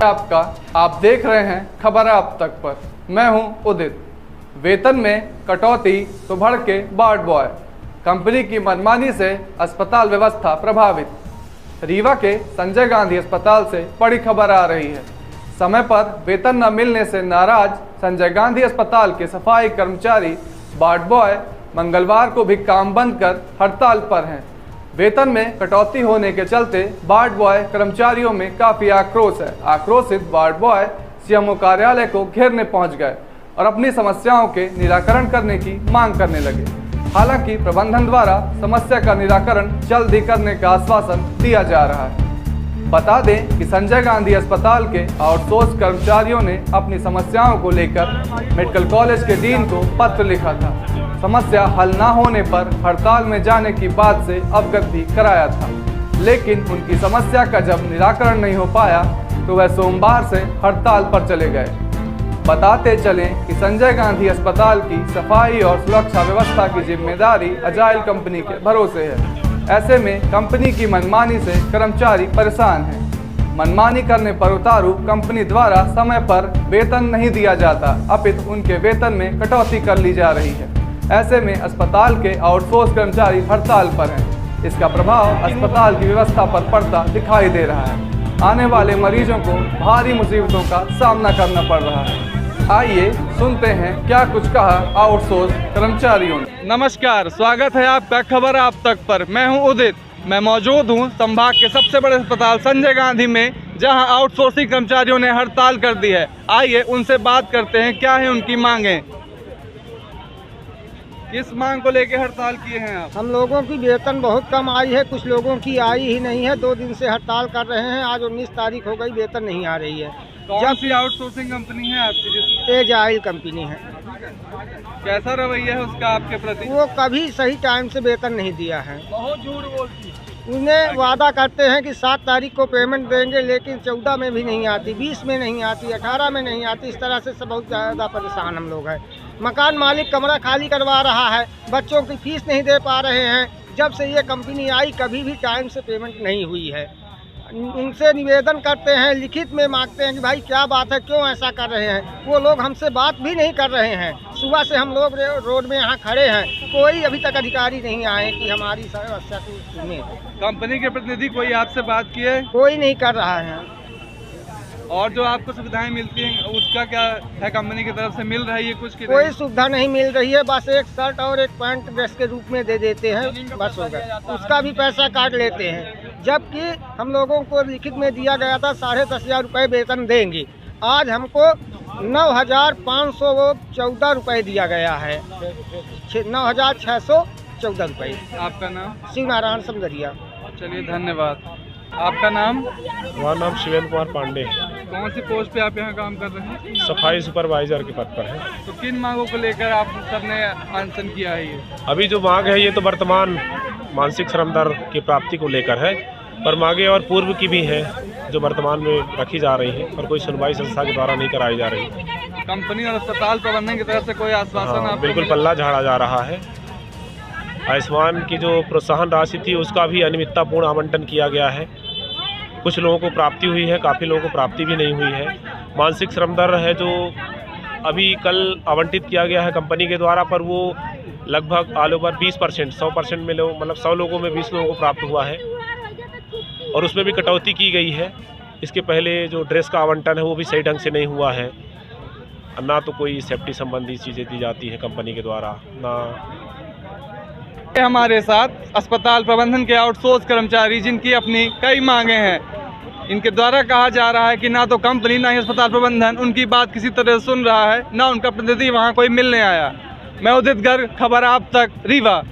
आपका आप देख रहे हैं खबर अब तक पर। मैं हूं उदित। वेतन में कटौती तो भड़के वार्ड बॉय। कंपनी की मनमानी से अस्पताल व्यवस्था प्रभावित। रीवा के संजय गांधी अस्पताल से बड़ी खबर आ रही है। समय पर वेतन न मिलने से नाराज संजय गांधी अस्पताल के सफाई कर्मचारी वार्ड बॉय मंगलवार को भी काम बंद कर हड़ताल पर हैं। वेतन में कटौती होने के चलते वार्ड बॉय कर्मचारियों में काफी आक्रोश है। आक्रोशित वार्ड बॉय सीएमओ कार्यालय को घेरने पहुंच गए और अपनी समस्याओं के निराकरण करने की मांग करने लगे। हालांकि प्रबंधन द्वारा समस्या का निराकरण जल्द ही करने का आश्वासन दिया जा रहा है। बता दें कि संजय गांधी अस्पताल के आउटसोर्स कर्मचारियों ने अपनी समस्याओं को लेकर मेडिकल कॉलेज के डीन को पत्र लिखा था। समस्या हल न होने पर हड़ताल में जाने की बात से अवगत भी कराया था, लेकिन उनकी समस्या का जब निराकरण नहीं हो पाया तो वह सोमवार से हड़ताल पर चले गए। बताते चलें कि संजय गांधी अस्पताल की सफाई और सुरक्षा व्यवस्था की जिम्मेदारी अजाइल कंपनी के भरोसे है। ऐसे में कंपनी की मनमानी से कर्मचारी परेशान हैं। मनमानी करने पर उतारू कंपनी द्वारा समय पर वेतन नहीं दिया जाता, अपितु उनके वेतन में कटौती कर ली जा रही है। ऐसे में अस्पताल के आउटसोर्स कर्मचारी हड़ताल पर हैं। इसका प्रभाव अस्पताल की व्यवस्था पर पड़ता दिखाई दे रहा है। आने वाले मरीजों को भारी मुसीबतों का सामना करना पड़ रहा है। आइए सुनते हैं क्या कुछ कहा आउटसोर्स कर्मचारियों ने। नमस्कार, स्वागत है आपका खबर आप तक पर। मैं हूं उदित। मैं मौजूद हूं संभाग के सबसे बड़े अस्पताल संजय गांधी में, जहां आउटसोर्सिंग कर्मचारियों ने हड़ताल कर दी है। आइए उनसे बात करते हैं, क्या है उनकी मांगें। किस मांग को लेकर हड़ताल किए हैं आप? हम लोगों की वेतन बहुत कम आई है, कुछ लोगों की आई ही नहीं है। 2 दिन से हड़ताल कर रहे हैं। आज 19 तारीख हो गई, वेतन नहीं आ रही है। कौन सी आउटसोर्सिंग कंपनी है आपकी? अजाइल कंपनी है। कैसा रवैया है उसका आपके प्रति? वो कभी सही टाइम से वेतन नहीं दिया है। बहुत झूठ बोलती है। उन्हें वादा करते हैं कि 7 तारीख को पेमेंट देंगे, लेकिन 14 में भी नहीं आती, 20 में नहीं आती, 18 में नहीं आती। इस तरह से सब बहुत ज़्यादा परेशान हम लोग हैं। मकान मालिक कमरा खाली करवा रहा है, बच्चों की फीस नहीं दे पा रहे हैं। जब से ये कंपनी आई कभी भी टाइम से पेमेंट नहीं हुई है। उनसे निवेदन करते हैं, लिखित में मांगते हैं कि भाई क्या बात है, क्यों ऐसा कर रहे हैं। वो लोग हमसे बात भी नहीं कर रहे हैं। सुबह से हम लोग रोड में यहाँ खड़े हैं, कोई अभी तक अधिकारी नहीं आए कि हमारी समस्या को सुने। कंपनी के प्रतिनिधि कोई आपसे बात की है? कोई नहीं कर रहा है। और जो आपको सुविधाएं मिलती हैं उसका क्या है, कंपनी की तरफ से मिल रही है कुछ? कोई सुविधा नहीं मिल रही है। बस एक शर्ट और एक पैंट ड्रेस के रूप में दे देते हैं, बस हो गया। उसका भी पैसा काट लेते हैं, जबकि हम लोगों को लिखित में दिया गया था 10,500 रुपये वेतन देंगे। आज हमको 9,514 रुपये दिया गया है। 9,614 रुपये। आपका नाम? शिव नारायण समदरिया। चलिए, धन्यवाद। आपका नाम? हमारा नाम शिवेंद्र कुमार पांडे। कौन सी पोस्ट पे आप यहाँ काम कर रहे हैं? सफाई सुपरवाइजर के पद पर है। तो किन मांगों को लेकर आप सबने अनशन किया है? ये अभी जो मांग है ये तो वर्तमान मानसिक श्रम दर की प्राप्ति को लेकर है, पर मांगे और पूर्व की भी है जो वर्तमान में रखी जा रही है, पर कोई सुनवाई संस्था के द्वारा नहीं कराई जा रही। कंपनी और अस्पताल प्रबंधन की तरफ से कोई आश्वासन? हाँ, बिल्कुल पल्ला झाड़ा जा रहा है। आयुष्मान की जो प्रोत्साहन राशि थी उसका भी अनियमिततापूर्ण आवंटन किया गया है। कुछ लोगों को प्राप्ति हुई है, काफ़ी लोगों को प्राप्ति भी नहीं हुई है। मानसिक श्रम दर है जो अभी कल आवंटित किया गया है कंपनी के द्वारा, पर वो लगभग ऑल ओवर 20%, 100% में लोग, मतलब 100 लोगों में 20 लोगों को प्राप्त हुआ है, और उसमें भी कटौती की गई है। इसके पहले जो ड्रेस का आवंटन है वो भी सही ढंग से नहीं हुआ है। ना तो कोई सेफ्टी संबंधी चीज़ें दी जाती हैं कंपनी के द्वारा, ना। हमारे साथ अस्पताल प्रबंधन के आउटसोर्स कर्मचारी, जिनकी अपनी कई मांगे हैं। इनके द्वारा कहा जा रहा है कि ना तो कंपनी ना ही अस्पताल प्रबंधन उनकी बात किसी तरह सुन रहा है, ना उनका प्रतिनिधि वहां कोई मिलने आया। मैं उदित गर्ग, खबर आप तक, रीवा।